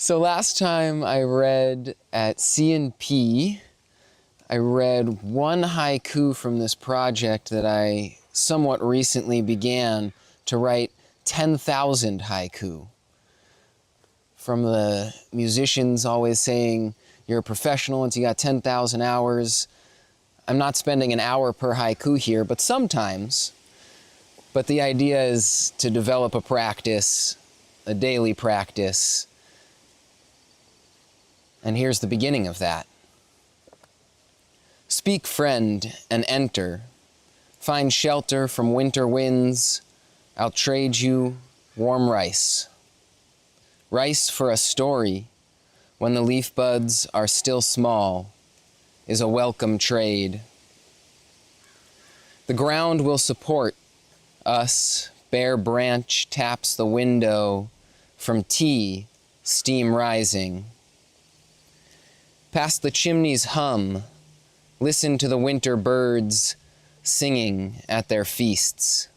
So last time I read at C&P, I read one haiku from this project that I somewhat recently began to write 10,000 haiku. From the musicians always saying, you're a professional once you got 10,000 hours. I'm not spending an hour per haiku here, but sometimes. But the idea is to develop a practice, a daily practice. And here's the beginning of that. Speak, friend, and enter. Find shelter from winter winds. I'll trade you warm rice. Rice for a story, when the leaf buds are still small, is a welcome trade. The ground will support us. Bare branch taps the window. From tea, steam rising. Past the chimney's hum, listen to the winter birds singing at their feasts.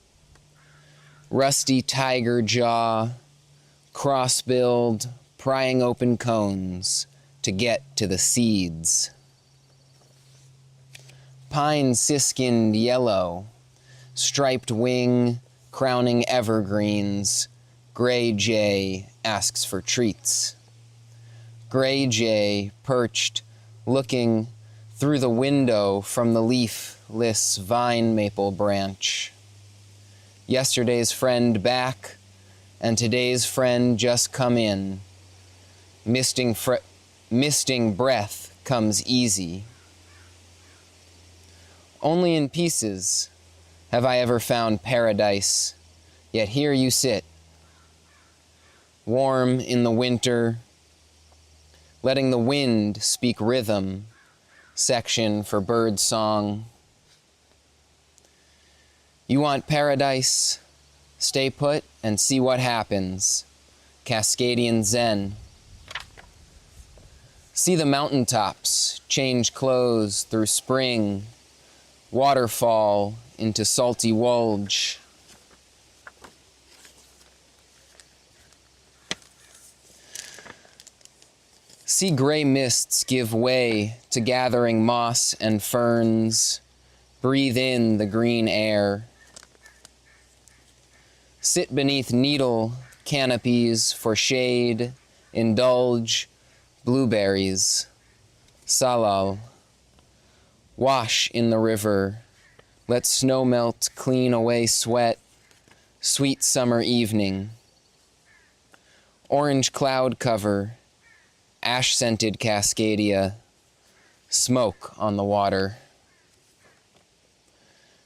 Rusty tiger jaw, cross-billed, prying open cones to get to the seeds. Pine siskined yellow, striped wing crowning evergreens, gray jay asks for treats. Gray jay perched, looking through the window from the leafless vine maple branch. Yesterday's friend back, and today's friend just come in. Misting breath comes easy. Only in pieces have I ever found paradise, yet here you sit, warm in the winter, letting the wind speak rhythm, section for bird song. You want paradise? Stay put and see what happens. Cascadian Zen. See the mountaintops change clothes through spring, waterfall into salty wulge. See gray mists give way to gathering moss and ferns. Breathe in the green air. Sit beneath needle canopies for shade. Indulge blueberries. Salal. Wash in the river. Let snow melt clean away sweat. Sweet summer evening. Orange cloud cover. Ash-scented Cascadia, smoke on the water.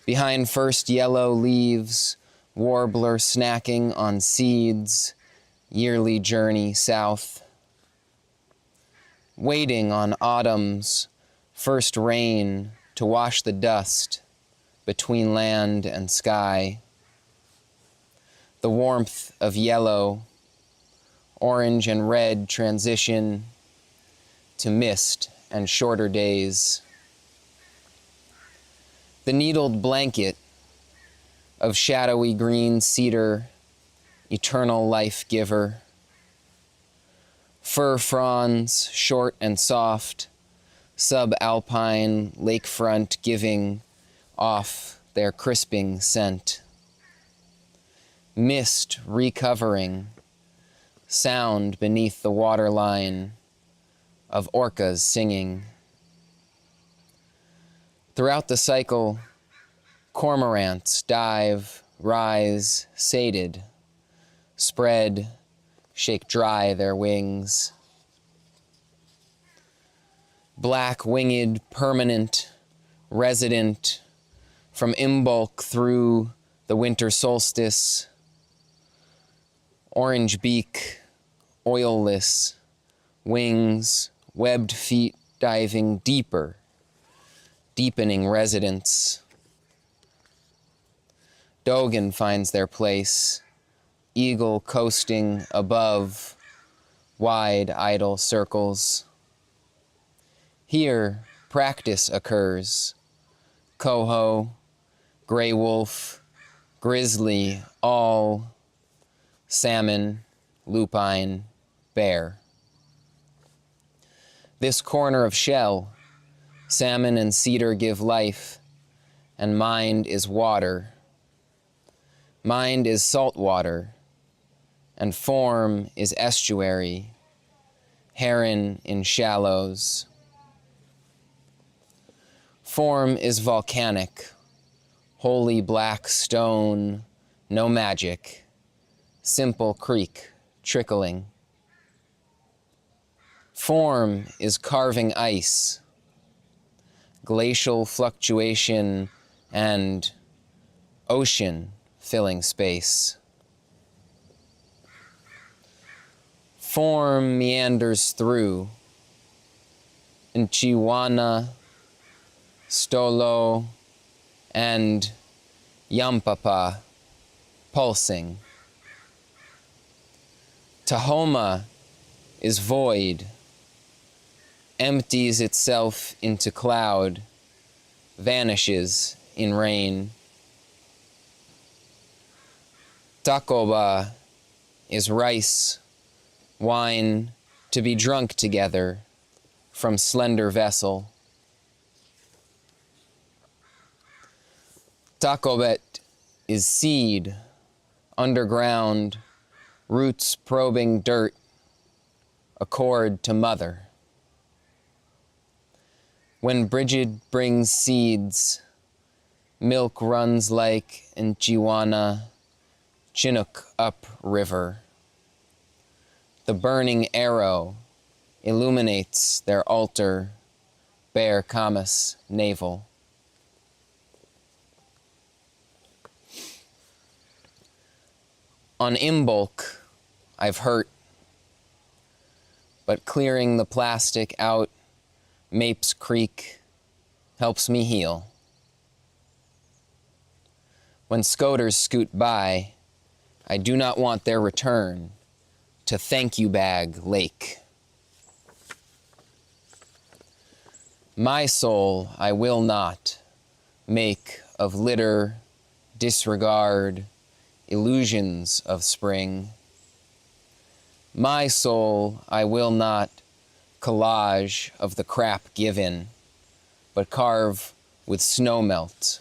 Behind first yellow leaves, warbler snacking on seeds, yearly journey south. Waiting on autumn's first rain to wash the dust between land and sky. The warmth of yellow, orange and red transition to mist and shorter days. The needled blanket of shadowy green cedar, eternal life giver. Fir fronds, short and soft, subalpine lakefront giving off their crisping scent. Mist recovering, sound beneath the waterline of orcas singing. Throughout the cycle, cormorants dive, rise, sated, spread, shake dry their wings. Black-winged, permanent, resident, from Imbolc through the winter solstice. Orange beak, oilless, wings, webbed feet diving deeper, deepening residence. Dogan finds their place, eagle coasting above, wide idle circles. Here, practice occurs. Coho, gray wolf, grizzly, all salmon, lupine, bear. This corner of shell, salmon and cedar give life, and mind is water. Mind is salt water, and form is estuary, heron in shallows. Form is volcanic, holy black stone, no magic, simple creek trickling. Form is carving ice, glacial fluctuation, and ocean filling space. Form meanders through Nchiwana, Stolo, and Yampapa, pulsing. Tahoma is void, empties itself into cloud, vanishes in rain. Takoba is rice, wine to be drunk together from slender vessel. Takobet is seed, underground, roots probing dirt, accord to mother. When Brigid brings seeds, milk runs like Nchiwana, Chinook up river. The burning arrow illuminates their altar, bare Kamas navel. On Imbolc, I've hurt, but clearing the plastic out Mapes Creek helps me heal. When scoters scoot by, I do not want their return to Thank You Bag Lake. My soul I will not make of litter, disregard, illusions of spring. My soul I will not collage of the crap given, but carve with snow melt.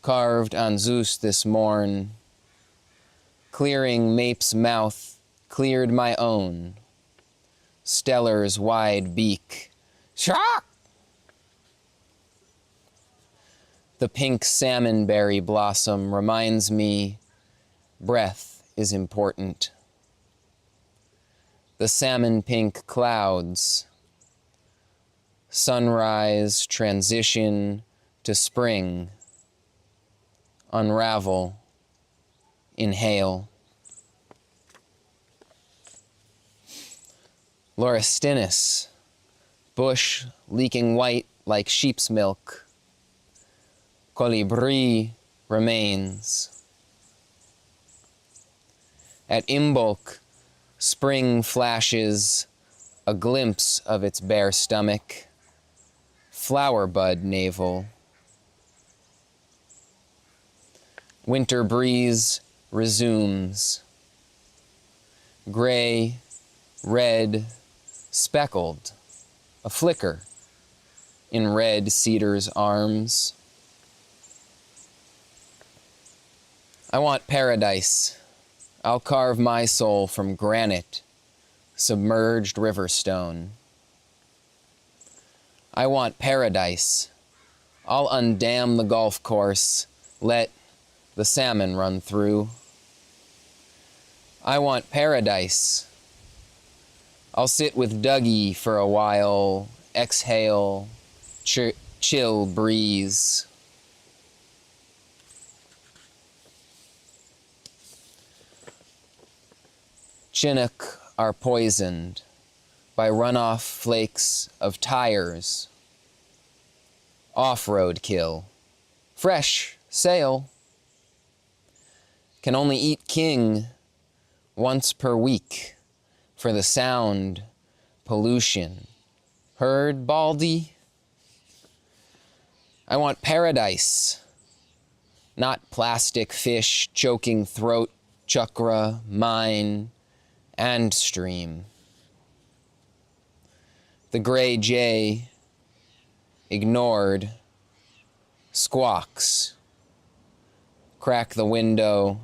Carved on Zeus this morn, clearing Mape's mouth, cleared my own. Stellar's wide beak, shock! The pink salmonberry blossom reminds me breath is important. The salmon pink clouds, sunrise transition to spring, unravel, inhale. Lauristinus, bush leaking white like sheep's milk. Colibri remains. At Imbolc, spring flashes a glimpse of its bare stomach, flower bud navel. Winter breeze resumes. Gray, red, speckled, a flicker in red cedar's arms. I want paradise. I'll carve my soul from granite, submerged river stone. I want paradise. I'll undam the golf course, let the salmon run through. I want paradise. I'll sit with Dougie for a while, exhale, chill breeze. Chinook are poisoned by runoff flakes of tires. Off-road kill. Fresh sail. Can only eat king once per week for the sound pollution. Heard, Baldy? I want paradise, not plastic fish choking throat, chakra, mine, and stream. The gray jay, ignored, squawks. Crack the window,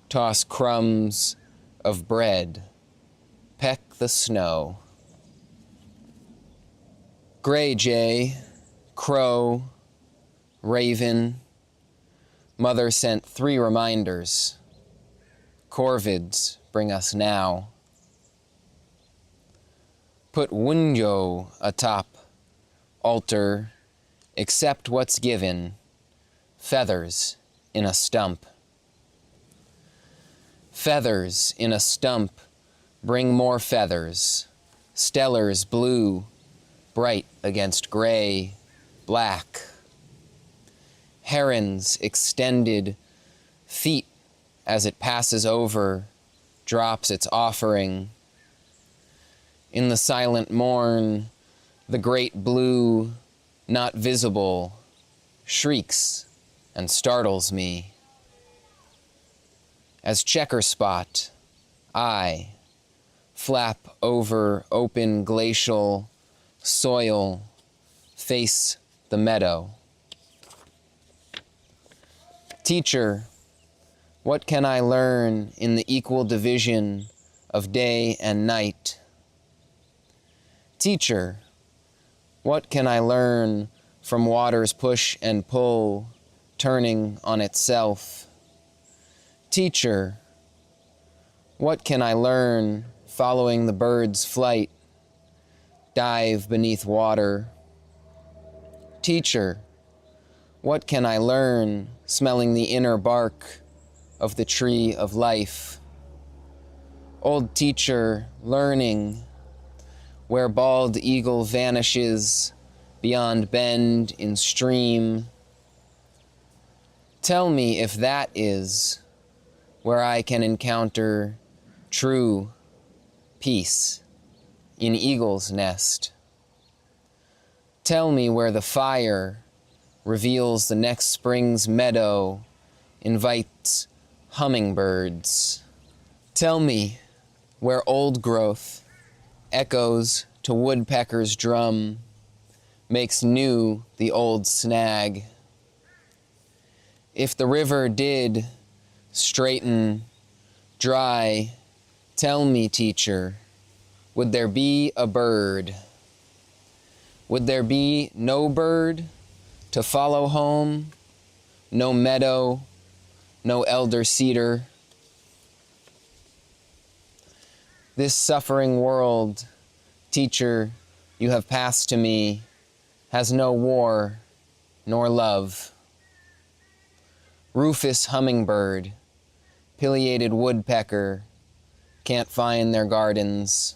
toss crumbs of bread, peck the snow. Gray jay, crow, raven. Mother sent 3 reminders. Corvids bring us now. Put Wunjo atop altar, accept what's given, feathers in a stump. Feathers in a stump bring more feathers, stellars blue, bright against gray, black. Heron's extended feet as it passes over, drops its offering. In the silent morn, the great blue, not visible, shrieks and startles me. As checker spot, I flap over open glacial soil, face the meadow. Teacher, what can I learn in the equal division of day and night? Teacher, what can I learn from water's push and pull, turning on itself? Teacher, what can I learn following the bird's flight, dive beneath water? Teacher, what can I learn smelling the inner bark of the tree of life? Old teacher, learning where bald eagle vanishes beyond bend in stream. Tell me if that is where I can encounter true peace in eagle's nest. Tell me where the fire reveals the next spring's meadow, invites hummingbirds. Tell me where old growth echoes to woodpecker's drum, makes new the old snag. If the river did straighten, dry, tell me, teacher, would there be a bird? Would there be no bird to follow home? No meadow, no elder cedar? This suffering world, teacher, you have passed to me, has no war nor love. Rufous hummingbird, pileated woodpecker, can't find their gardens.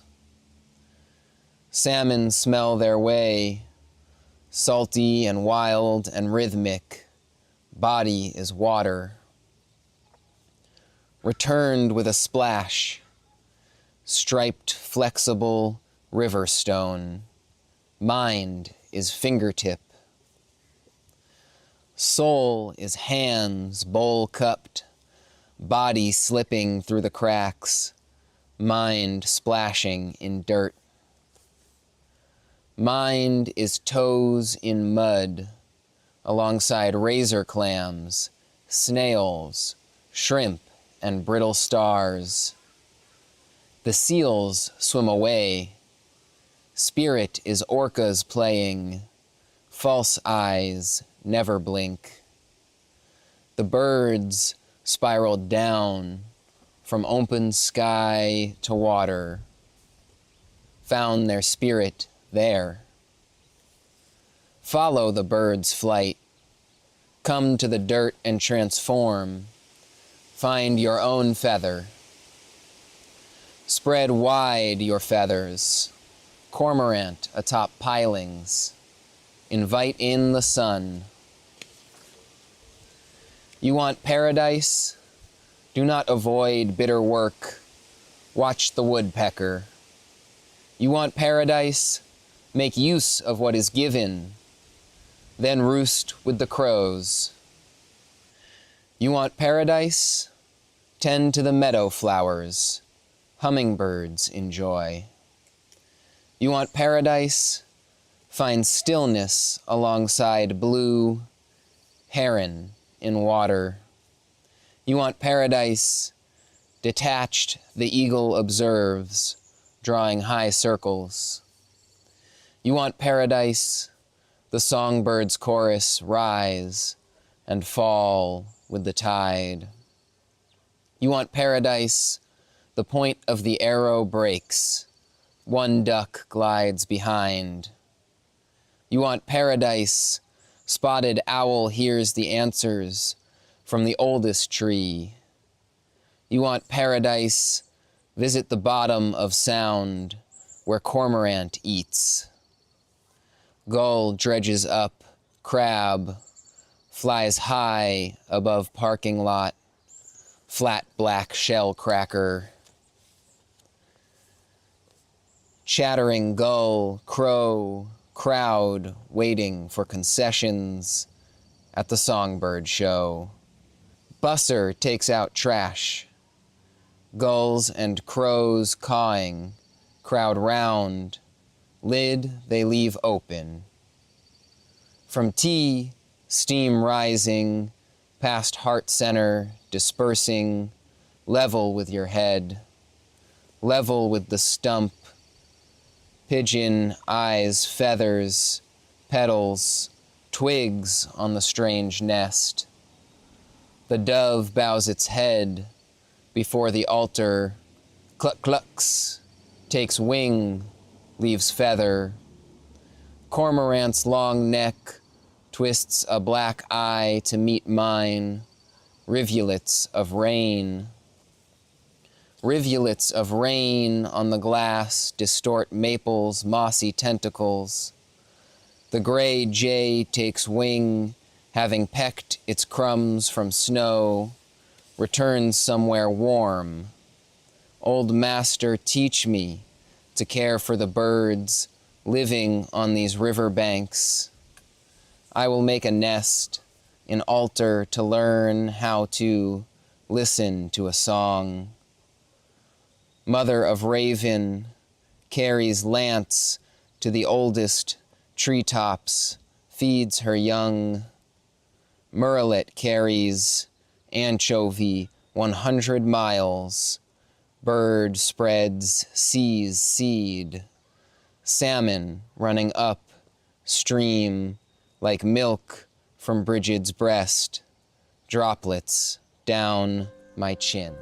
Salmon smell their way, salty and wild and rhythmic, body is water. Returned with a splash, striped, flexible river stone, mind is fingertip. Soul is hands bowl-cupped, body slipping through the cracks, mind splashing in dirt. Mind is toes in mud, alongside razor clams, snails, shrimp, and brittle stars. The seals swim away. Spirit is orcas playing. False eyes never blink. The birds spiraled down from open sky to water, found their spirit there. Follow the bird's flight. Come to the dirt and transform. Find your own feather. Spread wide your feathers, cormorant atop pilings. Invite in the sun. You want paradise? Do not avoid bitter work. Watch the woodpecker. You want paradise? Make use of what is given. Then roost with the crows. You want paradise? Tend to the meadow flowers. Hummingbirds enjoy. You want paradise? Find stillness alongside blue heron in water. You want paradise? Detached, the eagle observes, drawing high circles. You want paradise? The songbird's chorus rise and fall with the tide. You want paradise? The point of the arrow breaks. One duck glides behind. You want paradise? Spotted owl hears the answers from the oldest tree. You want paradise? Visit the bottom of sound where cormorant eats. Gull dredges up, crab flies high above parking lot, flat black shell cracker. Chattering gull, crow, crowd waiting for concessions at the songbird show. Busser takes out trash. Gulls and crows cawing, crowd round, lid they leave open. From tea, steam rising, past heart center, dispersing, level with your head, level with the stump, pigeon, eyes, feathers, petals, twigs on the strange nest. The dove bows its head before the altar, cluck-clucks, takes wing, leaves feather. Cormorant's long neck twists a black eye to meet mine, rivulets of rain. Rivulets of rain on the glass distort maple's mossy tentacles. The gray jay takes wing, having pecked its crumbs from snow, returns somewhere warm. Old master, teach me to care for the birds living on these river banks. I will make a nest, an altar to learn how to listen to a song. Mother of raven carries lance to the oldest treetops, feeds her young. Murrelet carries anchovy 100 miles. Bird spreads sea's seed. Salmon running up stream like milk from Bridget's breast. Droplets down my chin.